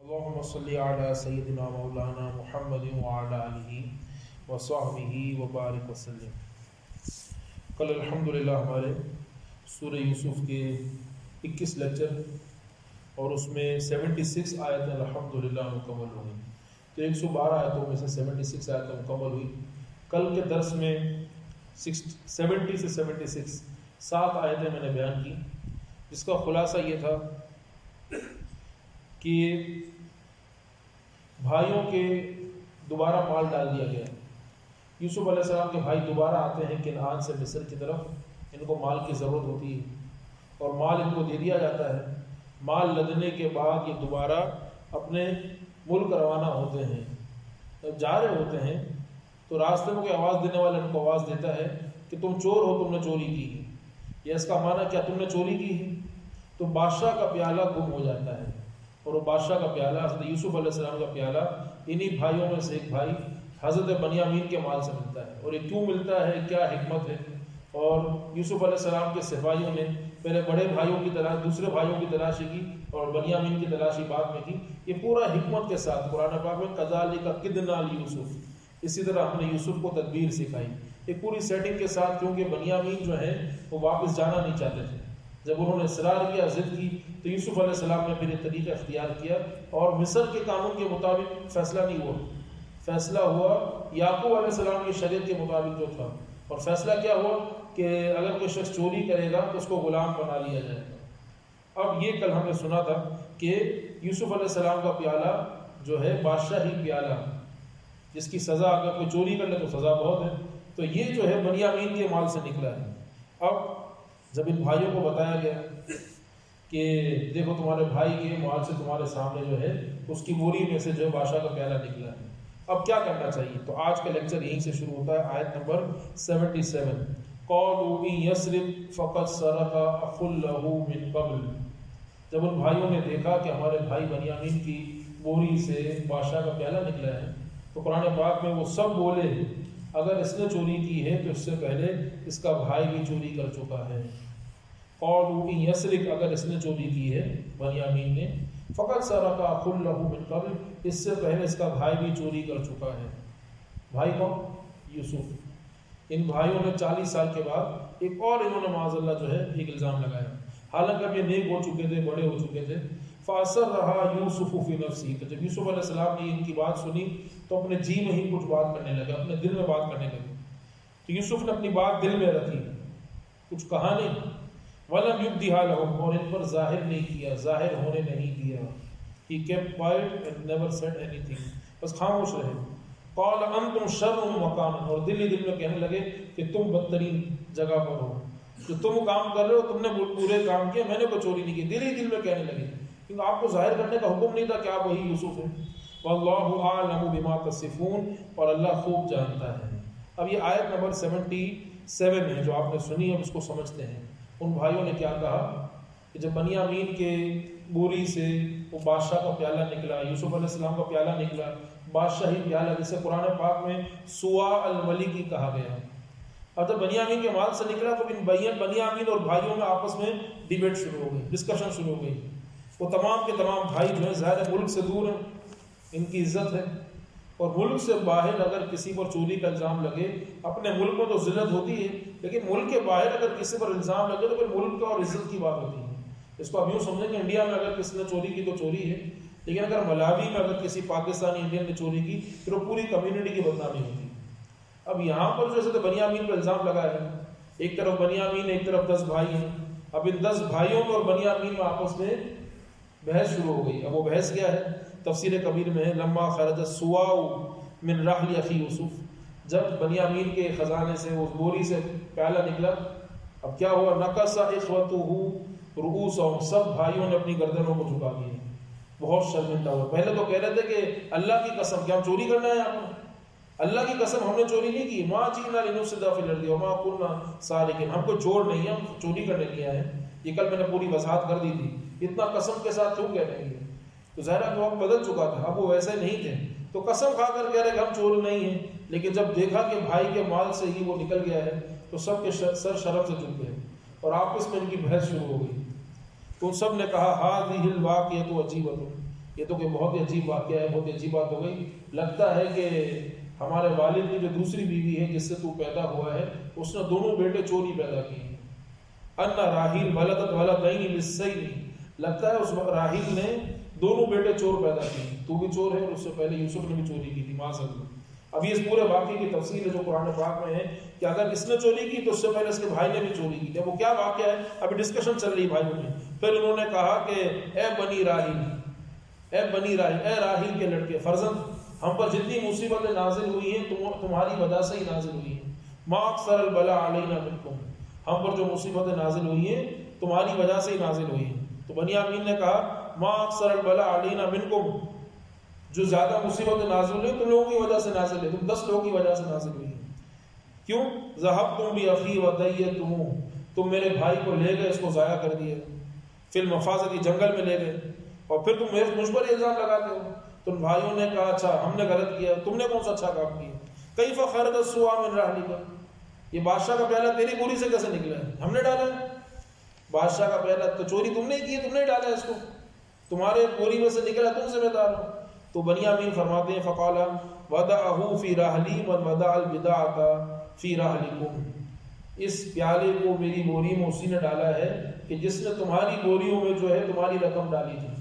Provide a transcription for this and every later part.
اللهم صل على سيدنا مولانا محمد وعلى آلہ وصحبہ وبارک وسلم۔ کل الحمدللہ ہمارے سورہ یوسف کے 21 لیکچر اور اس میں 76 آیتیں الحمدللہ مکمل ہوئی، تو 112 آیتوں میں سے 76 آیتیں مکمل ہوئی۔ کل کے درس میں 70 سے 76 7 آیتیں میں نے بیان کی، جس کا خلاصہ یہ تھا کہ بھائیوں کے دوبارہ مال ڈال دیا گیا۔ یوسف علیہ السلام کے بھائی دوبارہ آتے ہیں کنعان سے مصر کی طرف، ان کو مال کی ضرورت ہوتی ہے اور مال ان کو دے دیا جاتا ہے۔ مال لدنے کے بعد یہ دوبارہ اپنے ملک روانہ ہوتے ہیں۔ جب جا رہے ہوتے ہیں تو راستے میں کوئی آواز دینے والا ان کو آواز دیتا ہے کہ تم چور ہو، تم نے چوری کی ہے۔ یا اس کا معنی کیا تم نے چوری کی ہے؟ تو بادشاہ کا پیالہ گم ہو جاتا ہے، اور وہ بادشاہ کا پیالہ حضرت یوسف علیہ السلام کا پیالہ انہی بھائیوں میں سے ایک بھائی حضرت بنیامین کے مال سے ملتا ہے۔ اور یہ کیوں ملتا ہے، کیا حکمت ہے؟ اور یوسف علیہ السلام کے سپاہیوں نے پہلے بڑے بھائیوں کی تلاش، دوسرے بھائیوں کی تلاشی کی اور بنیامین کی تلاشی بعد میں کی۔ یہ پورا حکمت کے ساتھ قرآن پاک میں کذالک کدنا لیوسف، اسی طرح ہم نے یوسف کو تدبیر سکھائی، ایک پوری سیٹنگ کے ساتھ، کیونکہ بنیامین جو ہے وہ واپس جانا نہیں چاہتے تھے۔ جب انہوں نے اصرار کیا، ضد کی، تو یوسف علیہ السلام نے پھر یہ طریقہ اختیار کیا اور مصر کے قانون کے مطابق فیصلہ نہیں ہوا، فیصلہ ہوا یعقوب علیہ السلام کی شریعت کے مطابق جو تھا۔ اور فیصلہ کیا ہوا کہ اگر کوئی شخص چوری کرے گا تو اس کو غلام بنا لیا جائے گا۔ اب یہ کل ہم نے سنا تھا کہ یوسف علیہ السلام کا پیالہ جو ہے بادشاہی پیالہ، جس کی سزا اگر کوئی چوری کر لے تو سزا بہت ہے، تو یہ جو ہے بنیامین کے مال سے نکلا ہے۔ اب جب ان بھائیوں کو بتایا گیا کہ دیکھو تمہارے بھائی کے مال سے تمہارے سامنے جو ہے اس کی بوری میں سے جو ہے بادشاہ کا پیالہ نکلا ہے، اب کیا کرنا چاہیے؟ تو آج کا لیکچر یہیں سے شروع ہوتا ہے، آیت نمبر 77۔ قالوا ان يسرق فقد سرق اخ له من قبل۔ جب ان بھائیوں نے دیکھا کہ ہمارے بھائی بنیامین کی بوری سے بادشاہ کا پیالہ نکلا ہے، تو قرآن پاک میں وہ سب بولے اگر اس نے چوری کی ہے تو اس سے پہلے اس کا بھائی بھی چوری کر چکا ہے۔ قالوا ان يسرق، اگر اس نے چوری کی ہے بنیامین نے، فقد سرق اخ له من قبل، اس سے پہلے اس کا بھائی بھی چوری کر چکا ہے۔ بھائی کون؟ یوسف۔ ان بھائیوں نے 40 سال کے بعد ایک اور انہوں نے معاذ اللہ جو ہے ایک الزام لگایا، حالانکہ اب یہ نیک ہو چکے تھے، بڑے ہو چکے تھے۔ فَأَسَرَّهَا يُوسُفُ فِي نَفْسِهِ، تو جب یوسف علیہ السلام نے ان کی بات سنی تو اپنے جی میں ہی کچھ بات کرنے لگے، اپنے دل میں بات کرنے لگے۔ تو یوسف نے اپنی بات دل میں رکھی، کچھ کہا نہیں۔ وَلَمْ يُبْدِهَا لَهُمْ، اور ان پر ظاہر نہیں کیا، ظاہر ہونے نہیں دیا۔ He kept quiet and never said anything، بس خاموش رہے۔ قَالَ أَنْتُمْ شَرٌّ مَكَانًا، اور دل ہی دل میں کہنے لگے کہ تم بدترین جگہ پر ہو، جو تم کام کر رہے ہو تم نے پورے کام کیے، میں نے کوئی چوری نہیں کی، دل ہی دل میں کہنے لگے، کیونکہ آپ کو ظاہر کرنے کا حکم نہیں تھا کہ آپ وہی یوسف ہیں۔ وَاللَّهُ أَعْلَمُ بِمَا تَصِفُونَ، اور اللہ خوب جانتا ہے۔ اب یہ آیت نمبر 77 ہے جو آپ نے سنی، اب اس کو سمجھتے ہیں۔ ان بھائیوں نے کیا کہا کہ جب بنیامین کے بوری سے وہ بادشاہ کا پیالہ نکلا، یوسف علیہ السلام کا پیالہ نکلا، بادشاہی پیالہ جسے قرآن پاک میں سوا الملکی کہا گیا ہے، اور جب بنیامین کے مال سے نکلا تو ان بنیامین اور بھائیوں میں آپس میں ڈیبیٹ شروع ہو گئی، ڈسکشن شروع ہو گئی۔ وہ تمام کے تمام بھائی جو ہیں ظاہر ملک سے دور ہیں، ان کی عزت ہے، اور ملک سے باہر اگر کسی پر چوری کا الزام لگے، اپنے ملک میں تو ذلت ہوتی ہے، لیکن ملک کے باہر اگر کسی پر الزام لگے تو پھر ملک کا اور عزت کی بات ہوتی ہے۔ اس کو اب یوں سمجھیں کہ انڈیا میں اگر کسی نے چوری کی تو چوری ہے، لیکن اگر ملاوی میں اگر کسی پاکستانی انڈین نے چوری کی پھر وہ پوری کمیونٹی کی بدنامی ہوتی ہے۔ اب یہاں پر جیسے تو بنیامین پر الزام لگا ہے، ایک طرف بنیامین، ایک طرف 10 بھائی ہیں، اب ان 10 بھائیوں میں اور بنیامین میں آپس میں بحث شروع ہو گئی۔ اب وہ بحث کیا ہے؟ تفسیر کبیر میں ہے لما خرج السواء من رحل اخی یوسف، جب بنیامین کے خزانے سے اس بوری سے پیالہ نکلا، اب کیا ہوا؟ نکس اخوتہ رؤوسہم، سب بھائیوں نے اپنی گردنوں کو جھکا دیا، بہت شرمندہ ہوا۔ پہلے تو کہہ رہے تھے کہ اللہ کی قسم کیا ہم چوری کرنا ہے آپ نے؟ اللہ کی قسم ہم نے چوری نہیں کی، ما جئنا لنفسد فی الارض وما كنا سارقین، ہم کوئی چور نہیں ہیں، ہم چوری کرنے نہیں آئے ہیں۔ یہ کل میں نے پوری وضاحت کر دی تھی، اتنا قسم کے ساتھ کیوں کہہ رہے ہیں؟ تو ظاہرہ کہ وقت بدل چکا تھا، اب وہ ویسے نہیں تھے، تو قسم کھا کر کہہ رہے کہ ہم چور نہیں ہیں، لیکن جب دیکھا کہ بھائی کے مال سے ہی وہ نکل گیا ہے تو سب کے سر شرم سے جھک گئے اور آپس میں ان کی بحث شروع ہو گئی۔ تو ان سب نے کہا هذه الواقعۃ عجیبۃ، یہ تو کہ بہت ہی عجیب واقعہ ہے، بہت ہی عجیب بات ہو گئی. لگتا ہے کہ ہمارے والد کی جو دوسری بیوی ہے جس سے تو پیدا ہوا ہے اس نے دونوں بیٹے چوری پیدا کیے. ان راحیل ولدت ولدین للسیل، لگتا ہے اس راحیل نے دونوں بیٹے چور پیدا کیے. تو بھی چور ہے اور اس سے پہلے یوسف نے بھی چوری کی تھی معاذ اللہ. اب یہ اس پورے واقعے کی تفصیل ہے جو قرآن پاک میں ہے کہ اگر اس نے چوری کی تو اس سے پہلے اس کے بھائی نے بھی چوری کی. وہ کیا واقعہ ہے ابھی ڈسکشن چل رہی بھائیوں میں. پھر انہوں نے کہا کہ اے بنی راحیل، اے بنی راحیل، اے راحیل کے لڑکے فرزند، ہم پر جتنی مصیبتیں نازل ہوئی ہیں تمہاری وجہ سے ہی نازل ہوئی ہیں. ما اکثر البلاء علینا منکم، ہم پر جو مصیبتیں نازل ہوئی ہیں تمہاری وجہ سے ہی نازل ہوئی ہیں. تو بنیامین نے کہا ما اکثر البلاء علینا منکم، جو زیادہ مصیبتیں نازل ہوئی تم لوگوں کی وجہ سے نازل ہے، تم 10 لوگوں کی وجہ سے نازل ہوئی ہیں. کیوں؟ ذهبتم بأخی وضیعتموہ، تم میرے بھائی کو لے گئے، اس کو ضائع کر دیا، فی المفازۃ جنگل میں لے گئے، اور پھر تم مجھ پر الزام لگاتے ہو. تم بھائیوں نے کہا اچھا ہم نے غلط کیا، تم نے کون سا اچھا کام کیا. کیف خرج السوء من رحلک، یہ بادشاہ کا پہلا تیری بوری سے کیسے نکلا ہے؟ ہم نے ڈالا ہے. بادشاہ کا پہلا تو چوری تم نے کی، تم نے ڈالا اس کو، تمہارے بوری میں سے نکلا، تم ذمہ دار ہو. تو بنیامین فرماتے ہیں فقال وضعه فی رحلی من وضع البضاعة فی رحلکم، اس پیالے کو میری بوری میں اسی نے ڈالا ہے کہ جس نے تمہاری بوریوں میں جو ہے تمہاری رقم ڈالی تھی.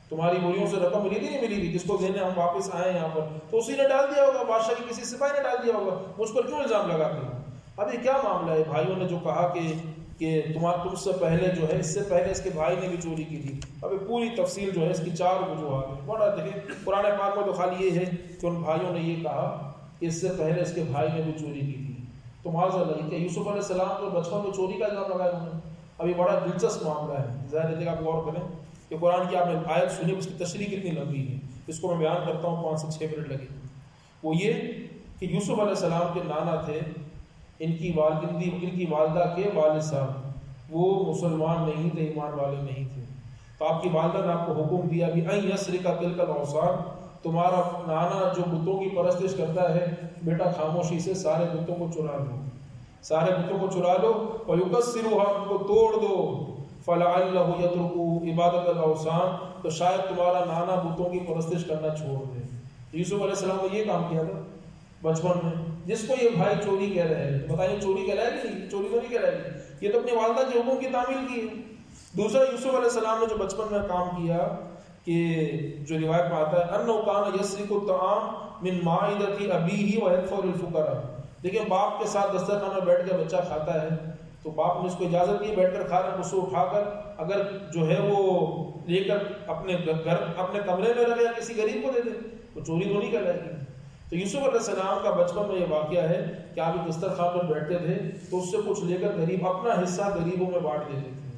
تمہاری بوریوں سے رقم ملی تھی نہیں ملی تھی، جس کو دینے ہم واپس آئے یہاں پر تو اسی نے ڈال دیا ہوگا، بادشاہ کی کسی سپاہی نے ڈال دیا ہوگا. مجھ پر کیوں الزام لگاتے ہو؟ اب یہ کیا معاملہ ہے؟ بھائیوں نے جو کہا کہ تم سے پہلے جو ہے، اس سے پہلے اس کے بھائی نے بھی چوری کی تھی. اب یہ پوری تفصیل جو ہے اس کی 4 وجوہات ہیں. بڑا دیکھیں قرآن پاک میں تو خالی یہ ہے کہ ان بھائیوں نے یہ کہا کہ اس سے پہلے اس کے بھائی نے بھی چوری کی تھی. تو معاذ اللہ کہ یوسف علیہ السلام کو بچپن میں چوری کا الزام لگایا انہوں نے. اب یہ بڑا دلچسپ معاملہ ہے، ظاہر ہے آپ غور کریں کہ قرآن کی آپ نے آیت سنی، اس کی تشریح کتنی لمبی ہے. اس کو میں بیان کرتا ہوں 5 سے 6 منٹ لگے. وہ یہ کہ یوسف علیہ السلام کے نانا تھے، ان کی والدہ کے والد صاحب وہ مسلمان نہیں تھے، ایمان والے نہیں تھے. تو آپ کی والدہ نے آپ کو حکم دیا بھی ان یسرق تلک الاوثان، تمہارا نانا جو بتوں کی پرستش کرتا ہے بیٹا خاموشی سے سارے بتوں کو چرا لو، سارے بتوں کو چرا لو، وَيُكَسِّرُهَا، ان کو توڑ دو، فَلَعَلَّهُ يَتْرُكُ عِبَادَةَ الْأَوْثَانِ، تو شاید تمہارا نانا بتوں کی پرستش کرنا چھوڑ دے. یوسف علیہ السلام کو یہ کام کیا تھا بچپن میں. جس کو یہ بھائی چوری کہہ رہے ہیں، بتائیے چوری کہلائے گی نہیں؟ چوری تو نہیں کہلائے گی، یہ تو اپنی والدہ کے حکم کی تعمیل کی ہے. دوسرا یوسف علیہ السلام نے جو بچپن میں کام کیا کہ جو روایت میں آتا ہے انه كان يسرق الطعام من مائدة ابيه ويدفع للفقراء. دیکھیں باپ کے ساتھ دسترخوان میں بیٹھ کے بچہ کھاتا ہے تو باپ نے اس کو اجازت دی بیٹھ کر کھا رہا ہے، اس کو اٹھا کر اگر جو ہے وہ لے کر اپنے گھر اپنے کمرے میں رکھے یا کسی غریب کو دے دے تو چوری تو نہیں کہلائے گی. تو یوسف علیہ السلام کا بچپن میں یہ واقعہ ہے کہ آپ دسترخوان پر بیٹھتے تھے تو اس سے کچھ لے کر غریب اپنا حصہ غریبوں میں بانٹ دیتے تھے،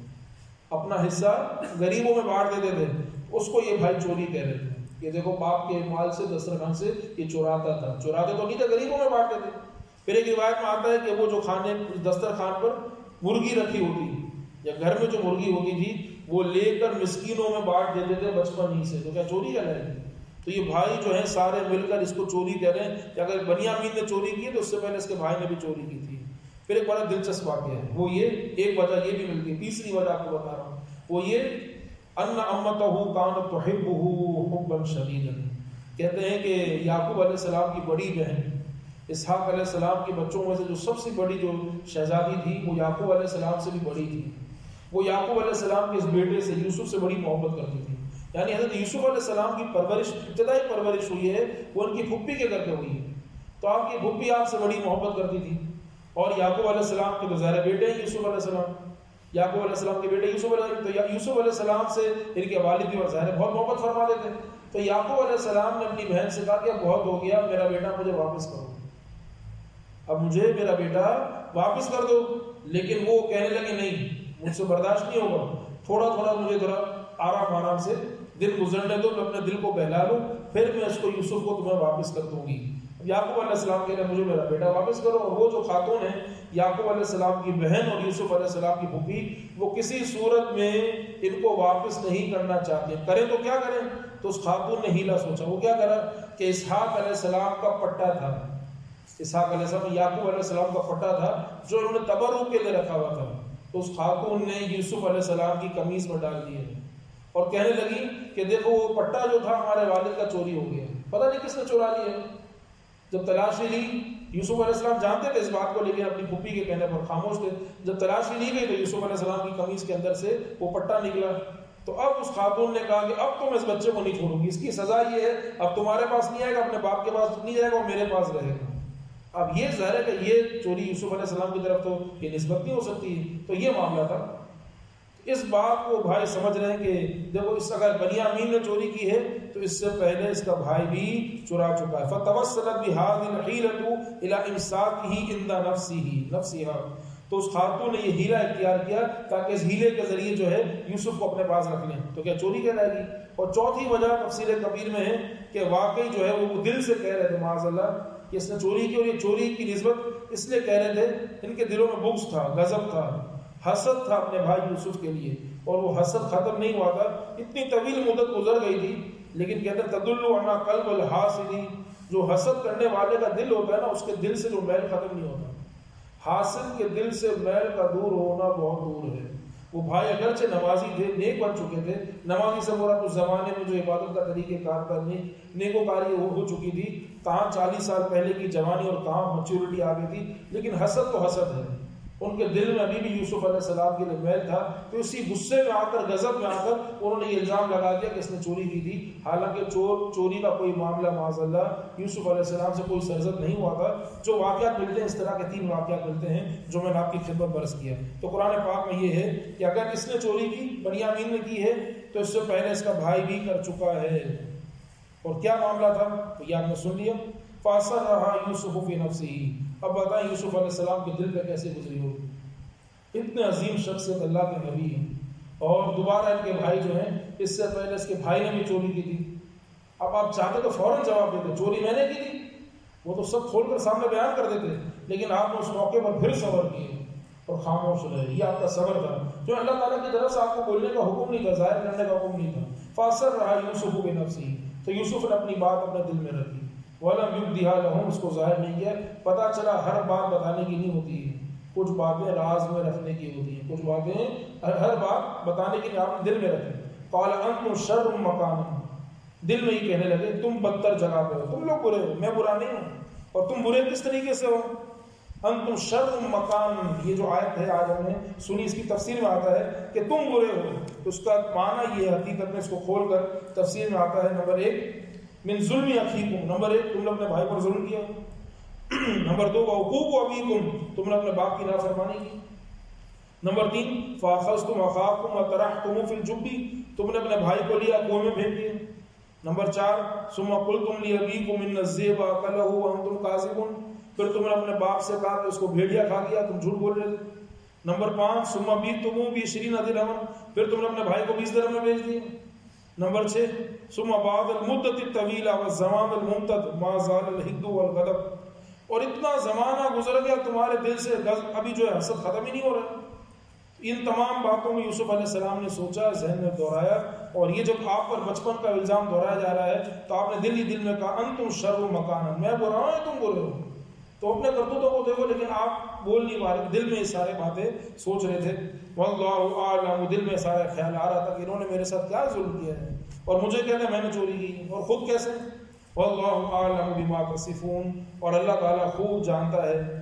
اپنا حصہ غریبوں میں بانٹ دیتے تھے. اس کو یہ بھائی چوری کہہ رہے تھے کہ دیکھو باپ کے مال سے دسترخوان سے یہ چراتا تھا، چراتے تو نہیں تھے، غریبوں میں بانٹتے تھے. پھر ایک روایت میں آتا ہے کہ وہ جو کھانے دسترخوان پر مرغی رکھی ہوتی یا گھر میں جو مرغی ہوتی تھی وہ لے کر مسکینوں میں بانٹ دیتے تھے بچپن ہی سے. تو کیا چوری کر رہے ہیں؟ تو یہ بھائی جو ہیں سارے مل کر اس کو چوری کہہ رہے ہیں کہ اگر بنیامین نے چوری کی تو اس سے پہلے اس کے بھائی نے بھی چوری کی تھی. پھر ایک بڑا دلچسپ واقعہ ہے، وہ یہ ایک وجہ یہ بھی ملتی ہے. تیسری وجہ آپ کو بتا رہا ہوں، وہ یہ ان امتہ کانت تحبہ حبا شدیدا. کہتے ہیں کہ یعقوب علیہ السلام کی بڑی بہن اسحاق علیہ السلام کے بچوں میں سے جو سب سے بڑی جو شہزادی تھی وہ یعقوب علیہ السلام سے بھی بڑی تھی. وہ یعقوب علیہ السلام کے اس بیٹے سے یوسف سے بڑی محبت کرتی تھی. یعنی حضرت یوسف علیہ السلام کی پرورش ابتدائی پرورش ہوئی ہے وہ ان کی پھپھی کے گھر پہ ہوئی ہے. تو آپ کی پھپھی آپ سے بڑی محبت کرتی تھی. اور یعقوب علیہ السلام کے تو ظاہر بیٹے ہیں یوسف علیہ السلام، یعقوب علیہ السلام کے بیٹے یوسف علیہ السلام سے ان کے والد بھی ظاہر بہت محبت فرما دیتے. تو یعقوب علیہ السلام نے اپنی بہن سے کہا کہ اب بہت ہو گیا، میرا بیٹا مجھے واپس کرو، اب مجھے میرا بیٹا واپس کر دو. لیکن وہ کہنے لگے نہیں مجھ سے برداشت نہیں ہوگا، تھوڑا تھوڑا مجھے ذرا آرام سے دن گزرنے دو، میں اپنے دل کو بہلا لوں، پھر میں اس کو یوسف کو تمہیں واپس کر دوں گی. یعقوب علیہ السلام کہہ رہے ہیں مجھے میرا بیٹا واپس کرو. اور وہ جو خاتون ہیں یعقوب علیہ السلام کی بہن اور یوسف علیہ السلام کی پھوپھی، وہ کسی صورت میں ان کو واپس نہیں کرنا چاہتے. کریں تو کیا کریں؟ تو اس خاتون نے ہیلا سوچا. وہ کیا کرا کہ اسحاق علیہ السلام کا پٹا تھا، اسحاق علیہ السلام یعقوب علیہ السلام کا پٹا تھا جو انہوں نے تبرک کے لیے رکھا ہوا تھا، تو اس خاتون نے یوسف علیہ السلام کی قمیص میں ڈال دیے اور کہنے لگی کہ دیکھو وہ پٹا جو تھا ہمارے والد کا چوری ہو گیا، پتہ نہیں کس نے چورا لیا۔ جب تلاشی لی، یوسف علیہ السلام جانتے تھے اس بات کو، لیکن اپنی پھوپھی کے کہنے پر خاموش تھے۔ جب تلاشی لی گئی تو یوسف علیہ السلام کی قمیص کے اندر سے وہ پٹا نکلا۔ تو اب اس خاتون نے کہا کہ اب تو میں اس بچے کو نہیں چھوڑوں گی، اس کی سزا یہ ہے اب تمہارے پاس نہیں آئے گا، اپنے باپ کے پاس نہیں جائے گا، وہ میرے پاس رہے گا۔ اب یہ ظاہر ہے کہ یہ چوری یوسف علیہ السلام کی طرف تو یہ نسبت نہیں ہو سکتی، تو یہ معاملہ تھا۔ اس بات کو بھائی سمجھ رہے ہیں کہ دیکھو اس اگر بنیامین نے چوری کی ہے تو اس سے پہلے اس کا بھائی بھی چرا چکا ہے۔ فَتَوَسَّلَتْ بِهَٰذِهِ الْحِيلَةُ إِلَىٰ إِمْسَاكِهِ عِندَ نَفْسِهَا، تو اس خاتون نے یہ ہیلا اختیار کیا تاکہ اس ہیلے کے ذریعے جو ہے یوسف کو اپنے پاس رکھ لیں، تو کیا چوری کہلائے گی۔ اور چوتھی وجہ تفسیر کبیر میں ہے کہ واقعی جو ہے وہ دل سے کہہ رہے تھے معاذ اللہ کہ اس نے چوری کی، اور یہ چوری کی نسبت اس لیے کہہ رہے تھے ان کے دلوں میں بغض تھا، غضب تھا، حسد تھا اپنے بھائی یوسف کے لیے، اور وہ حسد ختم نہیں ہوا تھا، اتنی طویل مدت گزر گئی تھی۔ لیکن کہتے ہیں تدل علی قلب الحاسد، جو حسد کرنے والے کا دل ہوتا ہے نا، اس کے دل سے جو میل ختم نہیں ہوتا۔ حاسد کے دل سے میل کا دور ہونا بہت دور ہے۔ وہ بھائی اگرچہ نمازی تھے، نیک بن چکے تھے، نمازی سے مراد اس زمانے میں جو عبادت کا طریقہ کار پر نیکوکاری ہو چکی تھی، کہاں 40 سال پہلے کی جوانی اور کہاں میچورٹی آ گئی تھی، لیکن حسد تو حسد ہے۔ ان کے دل میں ابھی بھی یوسف علیہ السلام کے لیے میل تھا، تو اسی غصے میں آ کر، غضب میں آ کر انہوں نے یہ الزام لگا دیا کہ اس نے چوری کی تھی، حالانکہ چوری کا کوئی معاملہ معاذ اللہ یوسف علیہ السلام سے کوئی سرزد نہیں ہوا تھا۔ جو واقعات ملتے ہیں اس طرح کے 3 واقعات ملتے ہیں جو میں نے آپ کی خدمت برس کیا۔ تو قرآن پاک میں یہ ہے کہ اگر اس نے چوری کی، بنیامین نے کی ہے، تو اس سے پہلے اس کا بھائی بھی کر چکا ہے۔ اور کیا معاملہ تھا تو یہ آپ نے سن لیا۔ فَأَسَرَّهَا يُوسُفُ فِي نَفْسِهِ، اب بتائیں یوسف علیہ السلام کے دل پہ کیسے گزری ہوگی۔ اتنے عظیم شخصیت اللہ کے نبی ہیں، اور دوبارہ ان کے بھائی جو ہیں، اس سے پہلے اس کے بھائی نے بھی چوری کی تھی۔ اب آپ چاہتے تو فوراً جواب دیتے چوری میں نے کی تھی، وہ تو سب کھول کر سامنے بیان کر دیتے، لیکن آپ نے اس موقع پر پھر صبر کیے اور خاموش رہے۔ یہ آپ کا صبر تھا، جو اللہ تعالیٰ کی طرف سے آپ کو بولنے کا حکم نہیں تھا، ظاہر کرنے کا حکم نہیں تھا۔ فَأَسَرَّهَا يُوسُفُ بِنَفْسِهِ، تو یوسف نے اپنی بات اپنے دل میں رکھی۔ وَلَمْ يُبْدِهَا لَهُمْ، اس کو ظاہر نہیں کیا۔ پتہ چلا ہر بات بتانے کی نہیں ہوتی ہے، کچھ باتیں راز میں رکھنے کی ہوتی ہیں، کچھ باتیں ہر بات بتانے کی آپ دل میں رکھیں۔ قَالَ أَنْتُمْ شَرٌّ مَّكَانًا، دل میں ہی کہنے لگے تم بدتر جگہ پہ ہو، تم لوگ برے ہو، میں برا نہیں ہوں، اور تم برے کس طریقے سے ہو۔ انتم شر مکان، یہ جو آیت ہے آج ہم نے سنی، اس کی تفسیر میں آتا ہے کہ تم برے ہو، تو اس کا معنی یہ حقیقت میں اس کو کھول کر تفسیر میں آتا ہے۔ نمبر 1 من ظلم اخیکم، نمبر 1 تم نے اپنے بھائی پر ظلم کیا۔ نمبر 2 وعقوق ابیکم، تم نے اپنے باپ کی نافرمانی کی۔ نمبر 3 فاخذتم اخاکم وطرحتم فی الجب، تم نے اپنے بھائی کو لیا کنویں میں پھینک دیا۔ نمبر 4 ثم قلتم لابیکم ان الذئب اکلہ وانتم کاذبون، پھر تم نے اپنے باپ سے کہا کہ اس کو بھیڑیا کھا گیا، تم جھوٹ بول رہے تھے۔ نمبر 5 ثم بیتم ب20 درہما، پھر تم نے اپنے بھائی کو 20 درہم میں بیچ دیا۔ نمبر 6 ثم بعد المدت الطویلہ والزمان الممتد ما زال الحقد والغضب، اور اتنا زمانہ گزر گیا تمہارے دل سے ابھی جو ہے حسد ختم ہی نہیں ہو رہا۔ ان تمام باتوں میں یوسف علیہ السلام نے سوچا، ذہن میں دہرایا، اور یہ جب آپ پر بچپن کا الزام دہرایا جا رہا ہے تو آپ نے دل ہی دل میں کہا انتم شر مکانا، میں برا ہوں تم برے ہو۔ تو اپنے کرتوتوں کو دیکھو، لیکن آپ بول نہیں پا رہے، دل میں یہ سارے باتیں سوچ رہے تھے۔ واللہ اعلم، دل میں سارا خیال آ رہا تھا کہ انہوں نے میرے ساتھ کیا ظلم کیا ہے، اور مجھے کہتے ہیں میں نے چوری کی، اور خود کیسے۔ واللہ اعلم بما تصفون، اور اللہ تعالیٰ خوب جانتا ہے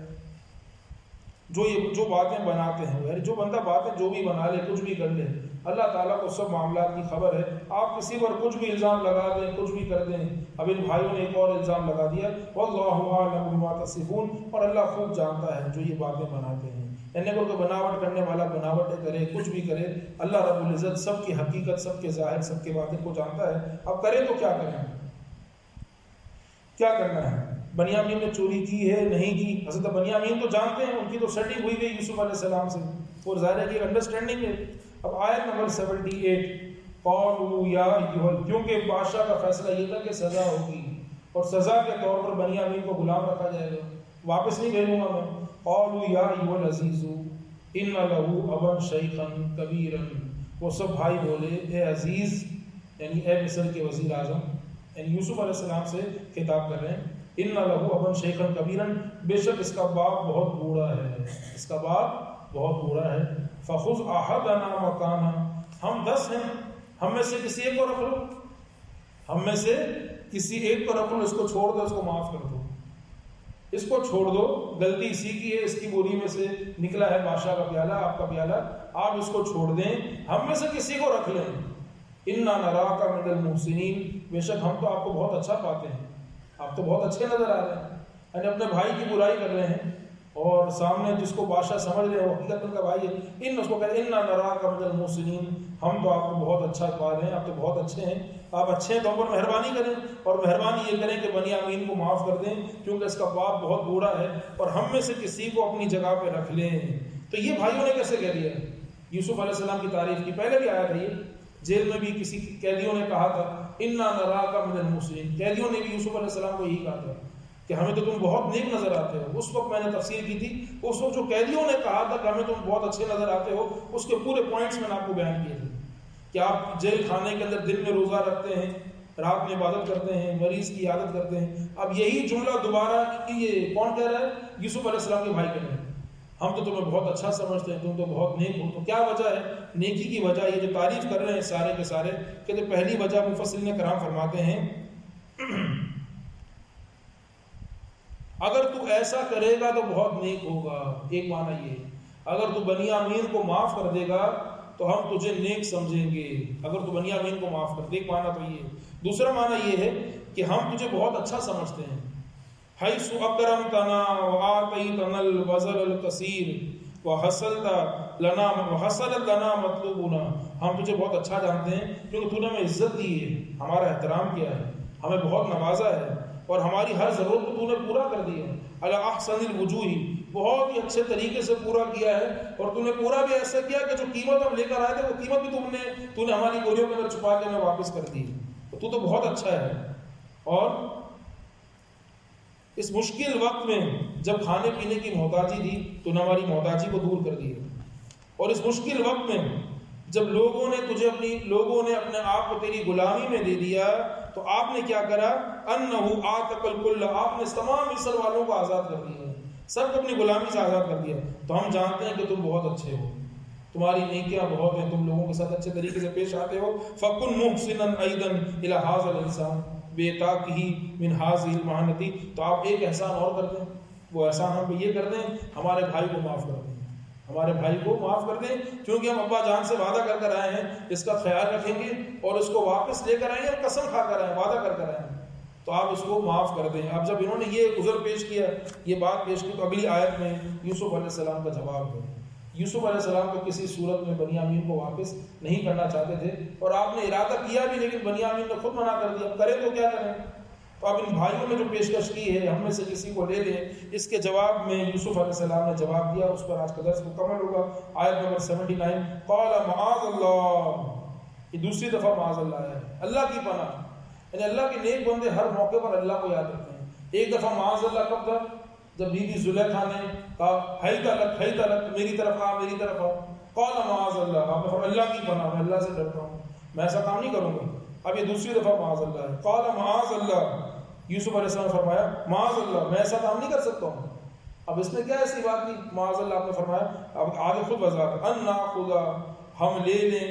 جو باتیں بناتے ہیں، یعنی جو بندہ باتیں جو بھی بنا لے، کچھ بھی کر لے، اللہ تعالیٰ کو سب معاملات کی خبر ہے۔ آپ کسی پر کچھ بھی الزام لگا دیں، کچھ بھی کر دیں۔ اب ان بھائیوں نے ایک اور الزام لگا دیا، واللہ اعلم بما تصفون، اور اللہ خوب جانتا ہے جو یہ باتیں بناتے ہیں۔ یعنی اگر کوئی بناوٹ کرنے والا بناوٹیں کرے، کچھ بھی کرے، اللہ رب العزت سب کی حقیقت، سب کے ظاہر، سب کے باطن کو جانتا ہے۔ اب کرے تو کیا کریں، کیا کرنا ہے؟ بنیامین نے چوری کی ہے نہیں کی، حضرت بنیامین تو جانتے ہیں، ان کی تو سیٹنگ ہوئی گئی یوسف علیہ السلام سے، اور ظاہر ہے کہ انڈرسٹینڈنگ ہے۔ اب آیت نمبر 78 قالوا یا ایھا، کیونکہ بادشاہ کا فیصلہ یہ تھا کہ سزا ہوگی، اور سزا کے طور پر بنیامین کو غلام رکھا جائے گا، واپس نہیں بھیجوں گا میں۔ قالوا یا ایھا العزیز ان لہ ابا شیخا کبیرا، وہ سب بھائی بولے اے عزیز، یعنی اے مصر کے وزیر اعظم، یعنی یوسف علیہ السلام سے خطاب کر رہے ہیں، ان لہ ابا شیخا کبیرا، بے شک اس کا باپ بہت بوڑھا ہے، اس کا باپ بہت بوڑھا ہے۔ فخذ احدنا مکانا، ہم 10 ہیں، ہم میں سے کسی ایک کو رکھ لو، ہم میں سے کسی ایک کو رکھ لو، اس کو چھوڑ دو، اس کو معاف کر دو، اس کو چھوڑ دو، غلطی اسی کی ہے، اس کی بوری میں سے نکلا ہے بادشاہ کا پیالہ، آپ کا پیالہ، آپ اس کو چھوڑ دیں، ہم میں سے کسی کو رکھ لیں۔ انا نراک من المحسنین، بے شک ہم تو آپ کو بہت اچھا پاتے ہیں، آپ تو بہت اچھے نظر آ رہے ہیں، یعنی اپنے بھائی کی برائی کر رہے ہیں اور سامنے جس کو بادشاہ سمجھ رہے ہیں وہ حقیقت ان کا بھائی ہے، اس کو کہتے ہیں انا نراک من المحسنین، ہم تو آپ کو بہت اچھا پا رہے ہیں، آپ تو بہت اچھے ہیں، آپ اچھے ہیں تو ہم پر مہربانی کریں، اور مہربانی یہ کریں کہ بنیامین کو معاف کر دیں کیونکہ اس کا باپ بہت بوڑھا ہے، اور ہم میں سے کسی کو اپنی جگہ پہ رکھ لیں۔ تو یہ بھائیوں نے کیسے کہہ دیا؟ یوسف علیہ السلام کی تعریف کی، پہلے بھی آیا تھا، یہ جیل میں بھی کسی قیدیوں نے کہا تھا انا نراک من المحسنین، قیدیوں نے بھی یوسف علیہ السلام کو یہی کہا تھا کہ ہمیں تو تم بہت نیک نظر آتے ہو۔ اس وقت میں نے تفسیر کی تھی، اس وقت جو قیدیوں نے کہا تھا کہ ہمیں تم بہت اچھے نظر آتے ہو، اس کے پورے پوائنٹس میں نے آپ کو بیان کیے تھے کہ آپ جیل کھانے کے اندر دن میں روزہ رکھتے ہیں، رات میں عبادت کرتے ہیں، مریض کی عادت کرتے ہیں۔ اب یہی جملہ دوبارہ یہ کون کہہ رہا ہے؟ یوسف علیہ السلام کے بھائی کہہ رہے ہیں ہم تو تمہیں بہت اچھا سمجھتے ہیں، تم تو بہت نیک ہو۔ تو کیا وجہ ہے نیکی کی؟ وجہ یہ جو تعریف کر رہے ہیں سارے کے سارے، کہ پہلی وجہ مفسرین کرام فرماتے ہیں اگر تو ایسا کرے گا تو بہت نیک ہوگا۔ ایک معنی یہ، اگر تو بنیامین کو معاف کر دے گا تو ہم تجھے نیک سمجھیں گے، اگر تو بنیامین کو معاف کر دے۔ ایک معنی تو یہ، دوسرا معنی یہ ہے کہ ہم تجھے بہت اچھا سمجھتے ہیں، حیث اکرمتنا وآتیتنا الوزر الکثیر وحصلت لنا مطلوبنا، ہم تجھے بہت اچھا جانتے ہیں کیونکہ تو نے ہمیں عزت دی ہے، ہمارا احترام کیا ہے، ہمیں بہت نوازا ہے، اور ہماری ہر ضرورت کو تو نے پورا کر دیا ہے، علی احسن الوجوہ، بہت ہی اچھے طریقے سے پورا کیا ہے، اور تو نے پورا بھی ایسا کیا کہ جو قیمت ہم لے کر آئے تھے وہ قیمت بھی تو نے ہماری گولیوں کے اندر چھپا کے ہمیں واپس کر دی، تو بہت اچھا ہے۔ اور اس مشکل وقت میں جب کھانے پینے کی محتاجی تھی تو نے ہماری محتاجی کو دور کر دیا، اور اس مشکل وقت میں جب لوگوں نے اپنے آپ کو تیری غلامی میں دے دیا تو آپ نے کیا کرا؟ انہ آتق الکل، آپ نے تمام مصر والوں کو آزاد کر دیا، سب کو اپنی غلامی سے آزاد کر دیا۔ تو ہم جانتے ہیں کہ تم بہت اچھے ہو، تمہاری نیکیاں بہت ہیں، تم لوگوں کے ساتھ اچھے طریقے سے پیش آتے ہو۔ فکن محسنا ایضا الی ھذا الانسان بِتَاقِهِ مِنْ هَذِهِ الْمَحَنَّةِ، تو آپ ایک احسان اور کر دیں، وہ احسان ہم پہ یہ کر دیں، ہمارے بھائی کو معاف کر دیں، ہمارے بھائی کو معاف کر دیں، کیونکہ ہم ابا جان سے وعدہ کر آئے ہیں اس کا خیال رکھیں گے اور اس کو واپس لے کر آئیں گے، اور قسم کھا کر آئے، وعدہ کر آئے ہیں، تو آپ اس کو معاف کر دیں۔ اب جب انہوں نے یہ عذر پیش کیا، یہ بات پیش کی، تو اگلی آیت میں یوسف علیہ السلام کا جواب ہے۔ یوسف علیہ السلام کو کسی صورت میں بنیامین کو واپس نہیں کرنا چاہتے تھے، اور آپ نے ارادہ کیا بھی، لیکن بنیامین نے خود منع کر دیا، اب کریں تو کیا کریں؟ تو اب ان بھائیوں نے جو پیشکش کی ہے ہم میں سے کسی کو لے لیں، اس کے جواب میں یوسف علیہ السلام نے جواب دیا، اس پر آج کا درس مکمل ہوگا۔ آیت نمبر 79، قال معاذ اللہ، یہ دوسری دفعہ معاذ اللہ ہے، اللہ کی پناہ، یعنی اللہ کے نیک بندے ہر موقع پر اللہ کو یاد رکھتے ہیں۔ ایک دفعہ معاذ اللہ کب تھا؟ جب بی بی زلیخا نے کہا حیت لک میری طرف آ، میری طرف آ، قال معاذ اللہ، آپ نے فرمایا اللہ کی پناہ، میں اللہ سے ڈرتا ہوں، میں ایسا کام نہیں کروں گا۔ اب یہ دوسری دفعہ معاذ اللہ ہے، قال معاذ اللہ، یوسف علیہ السلام نے فرمایا معاذ اللہ، میں ایسا کام نہیں کر سکتا ہوں۔ اب اس میں کیا ایسی بات نہیں، معاذ اللہ آپ نے فرمایا، اب آگے خود وضاحت، ان ناخذ، ہم لے لیں،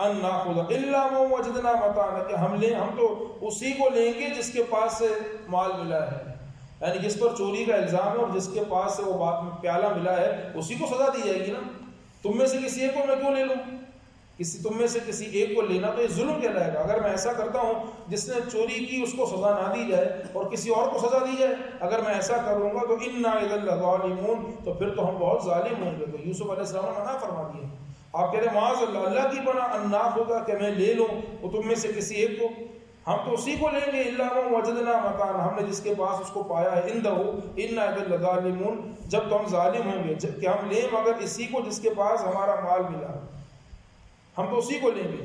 ان ناخذ الا ما وجدنا متاعنا، کہ ہم تو اسی کو لیں گے جس کے پاس سے مال ملا ہے، یعنی جس پر چوری کا الزام ہے اور جس کے پاس سے وہ بات پیالہ ملا ہے اسی کو سزا دی جائے گی نا۔ تم میں سے کسی ایک کو میں کیوں لے لوں؟ تم میں سے کسی ایک کو لینا تو یہ ظلم کہلائے گا۔ اگر میں ایسا کرتا ہوں جس نے چوری کی اس کو سزا نہ دی جائے اور کسی اور کو سزا دی جائے، اگر میں ایسا کروں گا تو انا اذا لظالمون، تو پھر تو ہم بہت ظالم ہوں گے۔ تو یوسف علیہ السلام نے منع فرما دیا، آپ کہہ رہے ہیں معاذ اللہ، اللہ کی پناہ، ان ناخذ، کہ میں لے لوں وہ تم میں سے کسی ایک کو، ہم تو اسی کو لیں گے، الا ما وجدنا مکانا، ہم نے جس کے پاس اس کو پایا ہے، عنده انا اذا لظالمون، جب تو ہم ظالم ہوں گے، کہ ہم لیں مگر اسی کو جس کے پاس ہمارا مال ملا، ہم تو اسی کو لیں گے،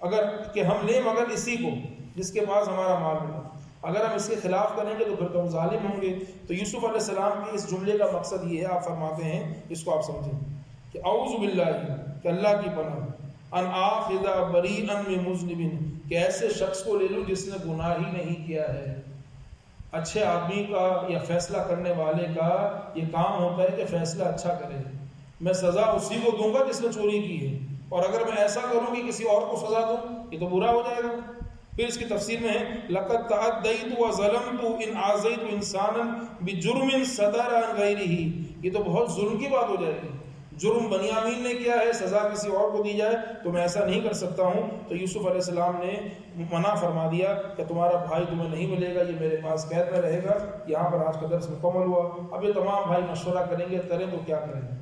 اگر کہ ہم لیں مگر اسی کو جس کے پاس ہمارا مال ملا، اگر ہم اس کے خلاف کریں گے تو پھر تو ہم ظالم ہوں گے۔ تو یوسف علیہ السلام کے اس جملے کا مقصد یہ ہے، آپ فرماتے ہیں اس کو آپ سمجھیں کہ اعوذ باللہ، کہ اللہ کی پناہ، ان آخذ بریئا من مذنب، کہ ایسے شخص کو لے لوں جس نے گناہ ہی نہیں کیا ہے۔ اچھے آدمی کا یا فیصلہ کرنے والے کا یہ کام ہوتا ہے کہ فیصلہ اچھا کرے، میں سزا اسی کو دوں گا جس نے چوری کی ہے، اور اگر میں ایسا کروں کہ کسی اور کو سزا دوں یہ تو برا ہو جائے گا۔ پھر اس کی تفسیر میں ہے لقد تعدیت وظلمت ان عاصیت انسانا بجرم صدر عن غیرہ، یہ تو بہت ظلم کی بات ہو جائے گی۔ جرم بنیامین نے کیا ہے، سزا کسی اور کو دی جائے تو میں ایسا نہیں کر سکتا ہوں۔ تو یوسف علیہ السلام نے منع فرما دیا کہ تمہارا بھائی تمہیں نہیں ملے گا، یہ میرے پاس قید میں رہے گا۔ یہاں پر آج کا درس مکمل ہوا۔ اب یہ تمام بھائی مشورہ کریں گے، کریں تو کیا کریں گے،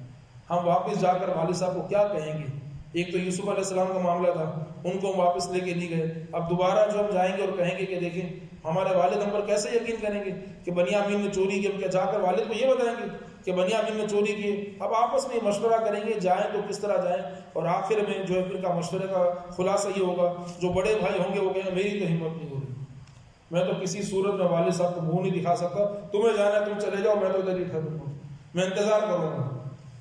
ہم واپس جا کر والد صاحب کو کیا کہیں گے۔ ایک تو یوسف علیہ السلام کا معاملہ تھا، ان کو واپس لے کے نہیں گئے۔ اب دوبارہ جو ہم جائیں گے اور کہیں گے کہ دیکھیں ہمارے والد ہم پر کیسے یقین کریں گے کہ بنیامین نے چوری کی، ہم کیا جا کر والد کو یہ بتائیں گے کہ بنیامین نے چوری کی؟ اب آپس میں مشورہ کریں گے جائیں تو کس طرح جائیں، اور آخر میں جو ہے پھر کا مشورے کا خلاصہ یہ ہوگا، جو بڑے بھائی ہوں گے وہ کہیں گے میری تو ہمت نہیں ہو رہی، میں تو کسی صورت میں والد صاحب کو منہ نہیں دکھا سکتا، تمہیں جانا ہے تم چلے جاؤ، میں تو ادھر ہی ٹھہروں گا، میں انتظار کروں گا،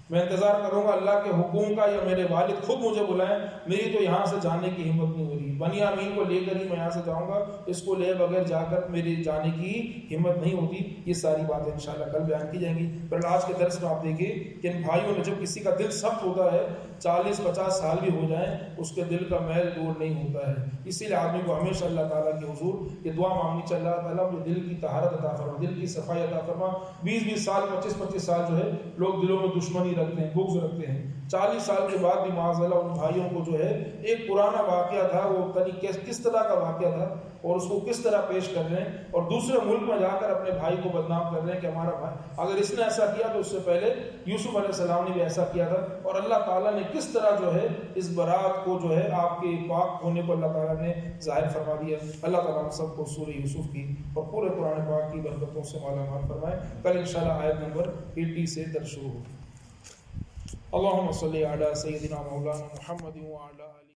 میں انتظار کروں گا اللہ کے حکم کا، یا میرے والد خود مجھے بلائیں، میری تو یہاں سے جانے کی ہمت نہیں ہو رہی، بنیامین کو لے کر ہی میں یہاں سے جاؤں گا، اس کو لے بغیر جا کر میری جانے کی ہمت نہیں ہوتی۔ یہ ساری باتیں انشاءاللہ کل بیان کی جائیں گی۔ پر آج کے درس میں آپ دیکھیں کہ ان بھائیوں نے جب کسی کا دل سخت ہوتا ہے 40-50 سال بھی ہو جائیں اس کے دل کا میل دور نہیں ہوتا ہے، اسی لیے آدمی کو ہمیشہ اللہ تعالیٰ کے حضور یہ دعا مانگنی چاہیے، اللہ تعالیٰ مجھے دل کی طہارت عطا فرما، دل کی صفائی عطا فرما۔ 20-20 سال 25-25 سال جو ہے لوگ دلوں میں دشمنی رکھتے ہیں، بغض رکھتے ہیں، 40 سال کے بعد بھی معاذ اللہ ان بھائیوں کو جو ہے ایک پرانا واقعہ تھا، وہ کس طرح کا واقعہ تھا اور اس کو کس طرح پیش کر رہے ہیں، اور دوسرے ملک میں جا کر اپنے بھائی کو بدنام کر رہے ہیں کہ ہمارا بھائی اگر اس نے ایسا کیا تو اس سے پہلے یوسف علیہ السلام نے بھی ایسا کیا تھا، اور اللہ تعالیٰ نے کس طرح جو ہے اس برات کو جو ہے آپ کے پاک ہونے کو اللہ تعالیٰ نے ظاہر فرما دیا۔ اللہ تعالیٰ ہم سب کو سورہ یوسف کی اور پورے قرآن پاک کی برکتوں سے مالا مال فرمائے۔ کل انشاءاللہ آیت نمبر 80 سے درس شروع ہوگی۔ اللہم صلی علی سیدنا مولانا محمد وعلی